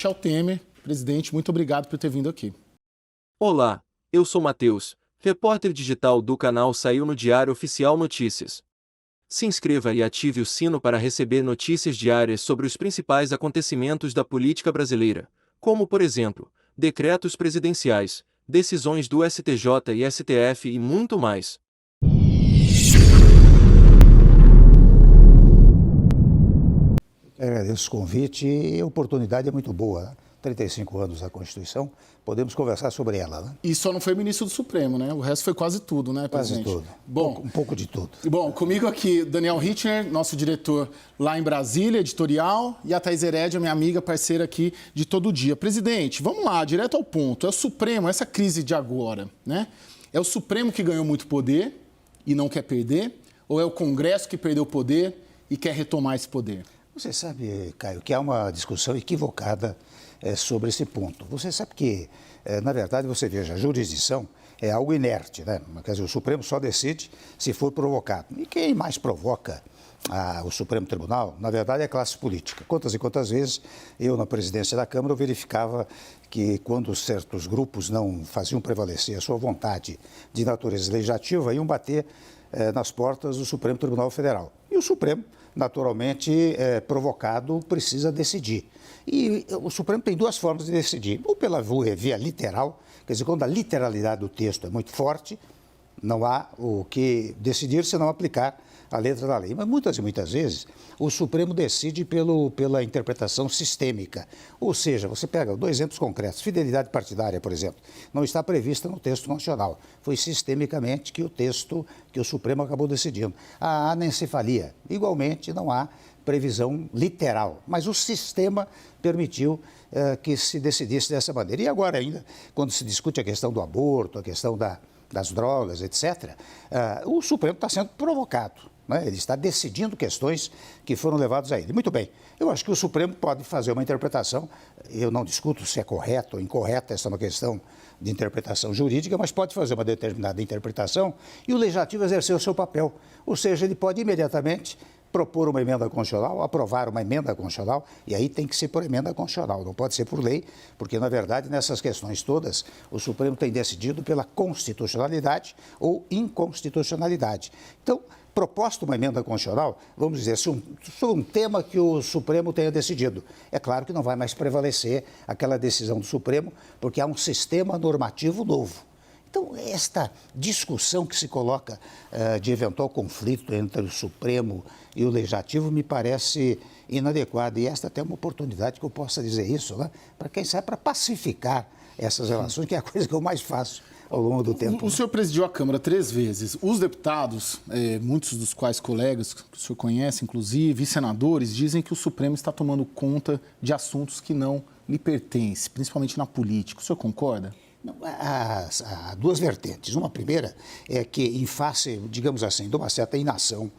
Michel Temer, presidente, muito obrigado por ter vindo aqui. Olá, eu sou Matheus, repórter digital do canal Saiu no Diário Oficial Notícias. Se inscreva e ative o sino para receber notícias diárias sobre os principais acontecimentos da política brasileira, como, por exemplo, decretos presidenciais, decisões do STJ e STF e muito mais. Agradeço o convite e a oportunidade é muito boa. 35 anos da Constituição, podemos conversar sobre ela, né? E só não foi ministro do Supremo, né? O resto foi quase tudo, né, presidente? Quase tudo. Bom, Um pouco de tudo. Bom, comigo aqui, Daniel Rittner, nosso diretor lá em Brasília, editorial, e a Thaís Herédia, minha amiga, parceira aqui de todo dia. Presidente, vamos lá, direto ao ponto. É o Supremo, essa crise de agora, né? É o Supremo que ganhou muito poder e não quer perder? Ou é o Congresso que perdeu poder e quer retomar esse poder? Você sabe, Caio, que há uma discussão equivocada sobre esse ponto. Você sabe que, na verdade, você veja, a jurisdição é algo inerte, né? Quer dizer, o Supremo só decide se for provocado. E quem mais provoca o Supremo Tribunal, na verdade, é a classe política. Quantas e quantas vezes eu, na presidência da Câmara, eu verificava que quando certos grupos não faziam prevalecer a sua vontade de natureza legislativa, iam bater nas portas do Supremo Tribunal Federal. E o Supremo, naturalmente, provocado, precisa decidir. E o Supremo tem duas formas de decidir. Ou pela via literal, quer dizer, quando a literalidade do texto é muito forte, não há o que decidir se não aplicar a letra da lei. Mas muitas e muitas vezes o Supremo decide pela interpretação sistêmica. Ou seja, você pega dois exemplos concretos. Fidelidade partidária, por exemplo, não está prevista no texto nacional. Foi sistemicamente que o Supremo acabou decidindo. A anencefalia, igualmente, não há previsão literal, mas o sistema permitiu que se decidisse dessa maneira. E agora ainda, quando se discute a questão do aborto, a questão das drogas, etc., o Supremo está sendo provocado, né? Ele está decidindo questões que foram levadas a ele. Muito bem, eu acho que o Supremo pode fazer uma interpretação, eu não discuto se é correto ou incorreta, essa é uma questão de interpretação jurídica, mas pode fazer uma determinada interpretação e o Legislativo exercer o seu papel, ou seja, ele pode imediatamente propor uma emenda constitucional, aprovar uma emenda constitucional, e aí tem que ser por emenda constitucional, não pode ser por lei, porque, na verdade, nessas questões todas, o Supremo tem decidido pela constitucionalidade ou inconstitucionalidade. Então, proposta uma emenda constitucional, vamos dizer, sobre um tema que o Supremo tenha decidido. É claro que não vai mais prevalecer aquela decisão do Supremo, porque há um sistema normativo novo. Então, esta discussão que se coloca de eventual conflito entre o Supremo e o Legislativo me parece inadequada. E esta até é uma oportunidade que eu possa dizer isso, né? Para quem sabe, para pacificar essas relações, que é a coisa que eu mais faço ao longo do tempo. O senhor presidiu a Câmara 3 vezes. Os deputados, muitos dos quais colegas que o senhor conhece, inclusive, e senadores, dizem que o Supremo está tomando conta de assuntos que não lhe pertencem, principalmente na política. O senhor concorda? Não, há duas vertentes. Uma primeira é que, em face, digamos assim, de uma certa inação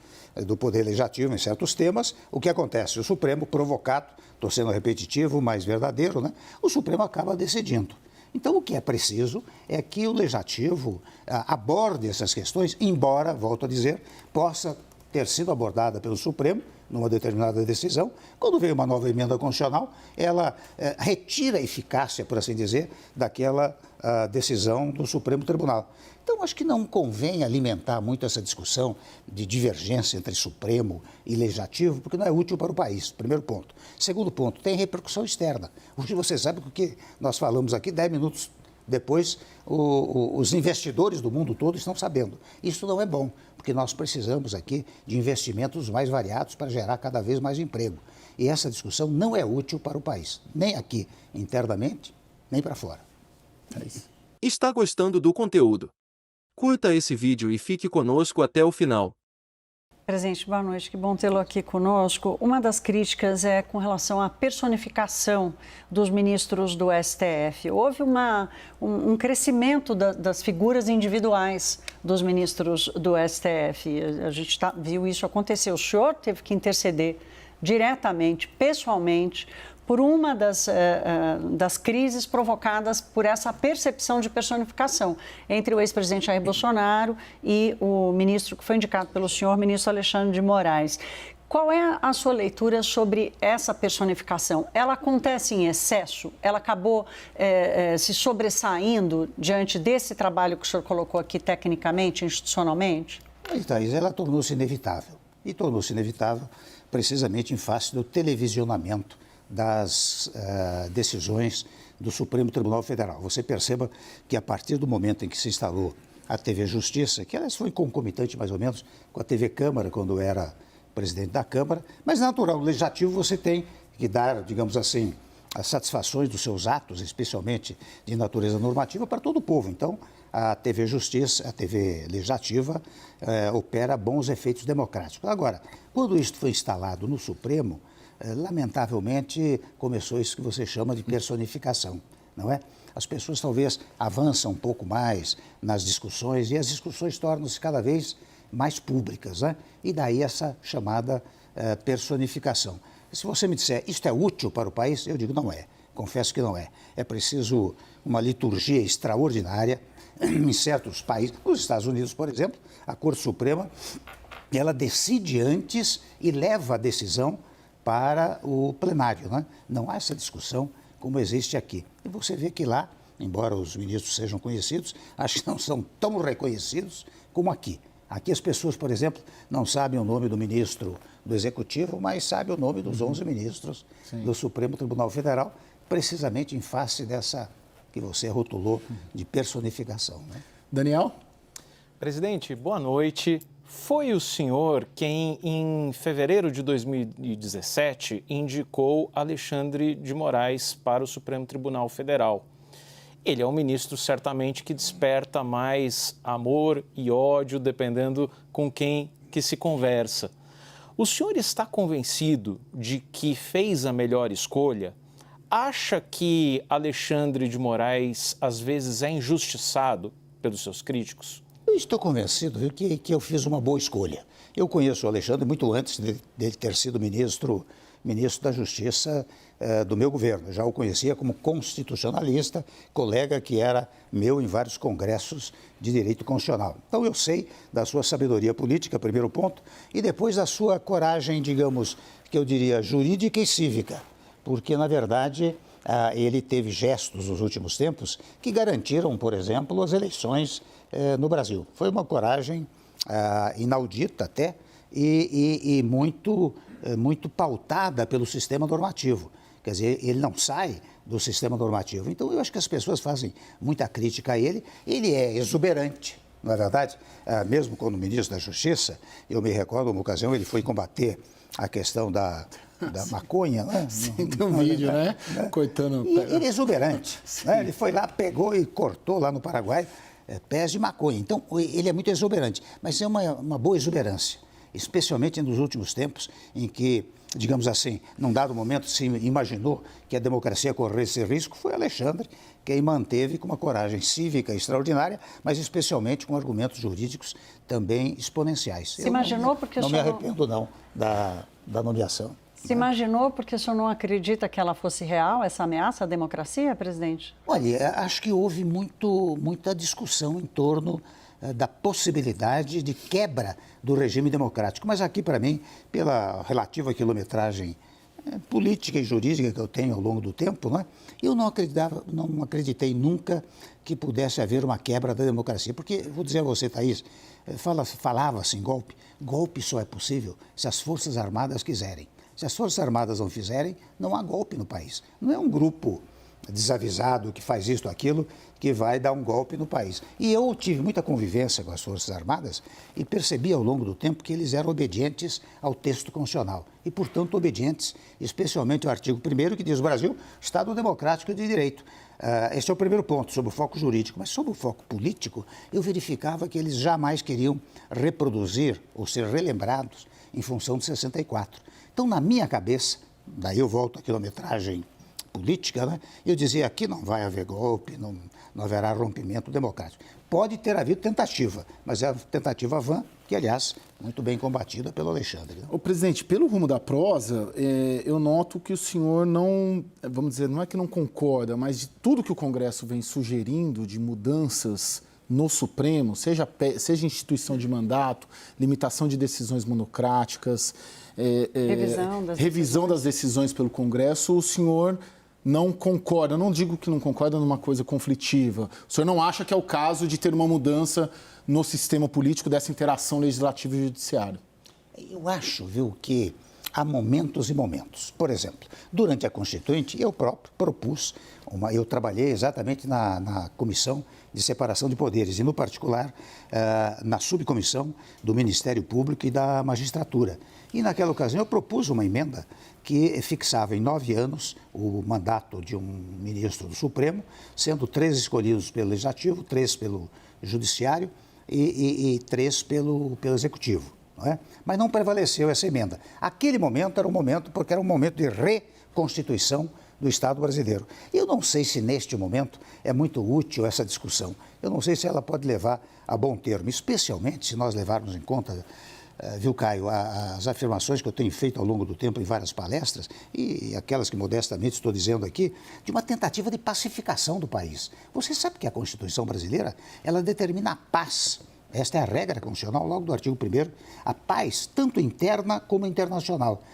do Poder Legislativo em certos temas, o que acontece? O Supremo, provocado, estou sendo repetitivo, mas verdadeiro, né? O Supremo acaba decidindo. Então, o que é preciso é que o Legislativo aborde essas questões, embora, volto a dizer, possa ter sido abordada pelo Supremo numa determinada decisão. Quando vem uma nova emenda constitucional, ela retira a eficácia, por assim dizer, daquela decisão do Supremo Tribunal. Então, acho que não convém alimentar muito essa discussão de divergência entre Supremo e Legislativo, porque não é útil para o país, primeiro ponto. Segundo ponto, tem repercussão externa. Hoje você sabe o que nós falamos aqui, 10 minutos depois, os investidores do mundo todo estão sabendo. Isso não é bom, porque nós precisamos aqui de investimentos mais variados para gerar cada vez mais emprego. E essa discussão não é útil para o país, nem aqui internamente, nem para fora. É isso. Está gostando do conteúdo? Curta esse vídeo e fique conosco até o final. Presidente, boa noite, que bom tê-lo aqui conosco. Uma das críticas é com relação à personificação dos ministros do STF. Houve um crescimento das figuras individuais dos ministros do STF. A gente viu isso acontecer. O senhor teve que interceder diretamente, pessoalmente, por uma das crises provocadas por essa percepção de personificação entre o ex-presidente Jair Bolsonaro e o ministro que foi indicado pelo senhor, ministro Alexandre de Moraes. Qual é a sua leitura sobre essa personificação? Ela acontece em excesso? Ela acabou se sobressaindo diante desse trabalho que o senhor colocou aqui tecnicamente, institucionalmente? E, Thaís, ela tornou-se inevitável. E tornou-se inevitável precisamente em face do televisionamento das decisões do Supremo Tribunal Federal. Você perceba que a partir do momento em que se instalou a TV Justiça, que aliás foi concomitante mais ou menos com a TV Câmara, quando eu era presidente da Câmara, mas natural, no Legislativo você tem que dar, digamos assim, as satisfações dos seus atos, especialmente de natureza normativa, para todo o povo. Então, a TV Justiça, a TV Legislativa, opera bons efeitos democráticos. Agora, quando isso foi instalado no Supremo, lamentavelmente começou isso que você chama de personificação, não é? As pessoas talvez avançam um pouco mais nas discussões e as discussões tornam-se cada vez mais públicas, né? E daí essa chamada personificação. Se você me disser, isto é útil para o país, eu digo, não é. Confesso que não é. É preciso uma liturgia extraordinária em certos países. Nos Estados Unidos, por exemplo, a Corte Suprema, ela decide antes e leva a decisão para o plenário, né? Não há essa discussão como existe aqui. E você vê que lá, embora os ministros sejam conhecidos, acho que não são tão reconhecidos como aqui. Aqui as pessoas, por exemplo, não sabem o nome do ministro do Executivo, mas sabem o nome dos 11 ministros do Supremo Tribunal Federal, precisamente em face dessa que você rotulou de personificação, né? Daniel? Presidente, boa noite. Foi o senhor quem, em fevereiro de 2017, indicou Alexandre de Moraes para o Supremo Tribunal Federal. Ele é um ministro, certamente, que desperta mais amor e ódio, dependendo com quem que se conversa. O senhor está convencido de que fez a melhor escolha? Acha que Alexandre de Moraes, às vezes, é injustiçado pelos seus críticos? Eu estou convencido, viu, que eu fiz uma boa escolha. Eu conheço o Alexandre muito antes dele ter sido ministro da Justiça do meu governo. Eu já o conhecia como constitucionalista, colega que era meu em vários congressos de direito constitucional. Então eu sei da sua sabedoria política, primeiro ponto, e depois da sua coragem, digamos, que eu diria jurídica e cívica, porque na verdade ele teve gestos nos últimos tempos que garantiram, por exemplo, as eleições no Brasil. Foi uma coragem inaudita até e muito pautada pelo sistema normativo. Quer dizer, ele não sai do sistema normativo. Então, eu acho que as pessoas fazem muita crítica a ele. Ele é exuberante, não é verdade? Mesmo quando ministro da Justiça, eu me recordo, uma ocasião, ele foi combater a questão da maconha, né? Sim, tem um vídeo, né? Coitando. E ele é exuberante, né? Ele foi lá, pegou e cortou lá no Paraguai pés de maconha. Então, ele é muito exuberante, mas é uma boa exuberância, especialmente nos últimos tempos em que, digamos assim, num dado momento se imaginou que a democracia corresse esse risco, foi Alexandre quem manteve com uma coragem cívica extraordinária, mas especialmente com argumentos jurídicos também exponenciais. Se imaginou porque não me arrependo, não, da nomeação. Se imaginou porque o senhor não acredita que ela fosse real, essa ameaça à democracia, presidente? Olha, acho que houve muita discussão em torno da possibilidade de quebra do regime democrático. Mas aqui, para mim, pela relativa quilometragem política e jurídica que eu tenho ao longo do tempo, né, eu não acreditei nunca que pudesse haver uma quebra da democracia. Porque, vou dizer a você, Thaís, falava-se em golpe. Golpe só é possível se as Forças Armadas quiserem. Se as Forças Armadas não fizerem, não há golpe no país. Não é um grupo desavisado que faz isto ou aquilo que vai dar um golpe no país. E eu tive muita convivência com as Forças Armadas e percebi ao longo do tempo que eles eram obedientes ao texto constitucional e, portanto, obedientes especialmente ao artigo 1º que diz o Brasil, Estado Democrático de Direito. Esse é o primeiro ponto, sobre o foco jurídico. Mas sobre o foco político, eu verificava que eles jamais queriam reproduzir ou ser relembrados em função de 64. Então, na minha cabeça, daí eu volto à quilometragem política, né? Eu dizia aqui não vai haver golpe, não haverá rompimento democrático. Pode ter havido tentativa, mas é a tentativa vã, que, aliás, muito bem combatida pelo Alexandre. Né? Ô, presidente, pelo rumo da prosa, eu noto que o senhor não, vamos dizer, não é que não concorda, mas de tudo que o Congresso vem sugerindo de mudanças no Supremo, seja instituição de mandato, limitação de decisões monocráticas, revisão das decisões pelo Congresso, o senhor não concorda? Eu não digo que não concorda numa coisa conflitiva. O senhor não acha que é o caso de ter uma mudança no sistema político dessa interação legislativa e judiciária? Eu acho, viu, que há momentos e momentos. Por exemplo, durante a Constituinte, eu próprio propus, eu trabalhei exatamente na Comissão de Separação de Poderes e, no particular, na subcomissão do Ministério Público e da Magistratura. E, naquela ocasião, eu propus uma emenda que fixava em 9 anos o mandato de um ministro do Supremo, sendo 3 escolhidos pelo Legislativo, 3 pelo Judiciário e 3 pelo Executivo. Não é? Mas não prevaleceu essa emenda. Aquele momento era um momento, porque era um momento de reconstituição do Estado brasileiro. Eu não sei se neste momento é muito útil essa discussão. Eu não sei se ela pode levar a bom termo, especialmente se nós levarmos em conta, viu, Caio, as afirmações que eu tenho feito ao longo do tempo em várias palestras e aquelas que modestamente estou dizendo aqui, de uma tentativa de pacificação do país. Você sabe que a Constituição brasileira, ela determina a paz. Esta é a regra constitucional, logo do artigo 1º, a paz, tanto interna como internacional.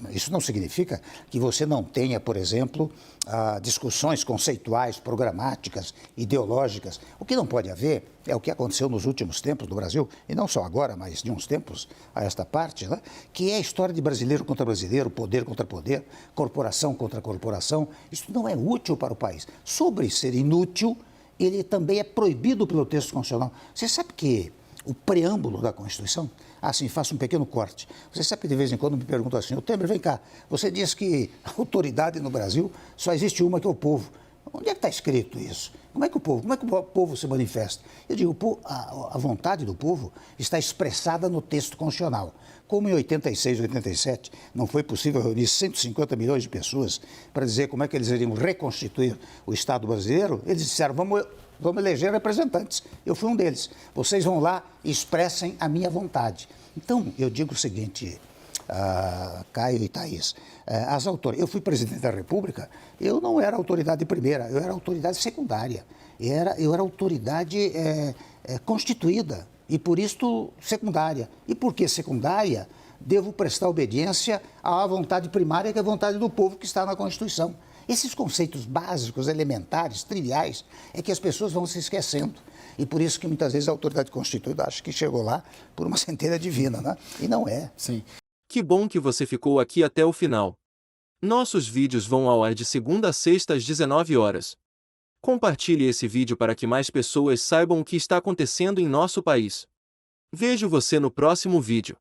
Isso não significa que você não tenha, por exemplo, discussões conceituais, programáticas, ideológicas. O que não pode haver é o que aconteceu nos últimos tempos no Brasil, e não só agora, mas de uns tempos a esta parte, né? Que é a história de brasileiro contra brasileiro, poder contra poder, corporação contra corporação. Isso não é útil para o país. Sobre ser inútil, ele também é proibido pelo texto constitucional. Você sabe que o preâmbulo da Constituição, assim, faço um pequeno corte. Você sabe que de vez em quando me perguntam assim, Temer, vem cá, você diz que a autoridade no Brasil só existe uma, que é o povo. Onde é que está escrito isso? Como é que o povo se manifesta? Eu digo, a vontade do povo está expressada no texto constitucional. Como em 86, 87, não foi possível reunir 150 milhões de pessoas para dizer como é que eles iriam reconstituir o Estado brasileiro, eles disseram, vamos eleger representantes. Eu fui um deles. Vocês vão lá e expressem a minha vontade. Então, eu digo o seguinte, Caio e Thaís, eu fui presidente da República, eu não era autoridade primeira, eu era autoridade secundária. Eu era autoridade constituída e, por isso, secundária. E por que secundária? Devo prestar obediência à vontade primária, que é a vontade do povo que está na Constituição. Esses conceitos básicos, elementares, triviais, é que as pessoas vão se esquecendo. E por isso que muitas vezes a autoridade constituída acha que chegou lá por uma centelha divina, né? E não é. Sim. Que bom que você ficou aqui até o final. Nossos vídeos vão ao ar de segunda a sexta às 19 horas. Compartilhe esse vídeo para que mais pessoas saibam o que está acontecendo em nosso país. Vejo você no próximo vídeo.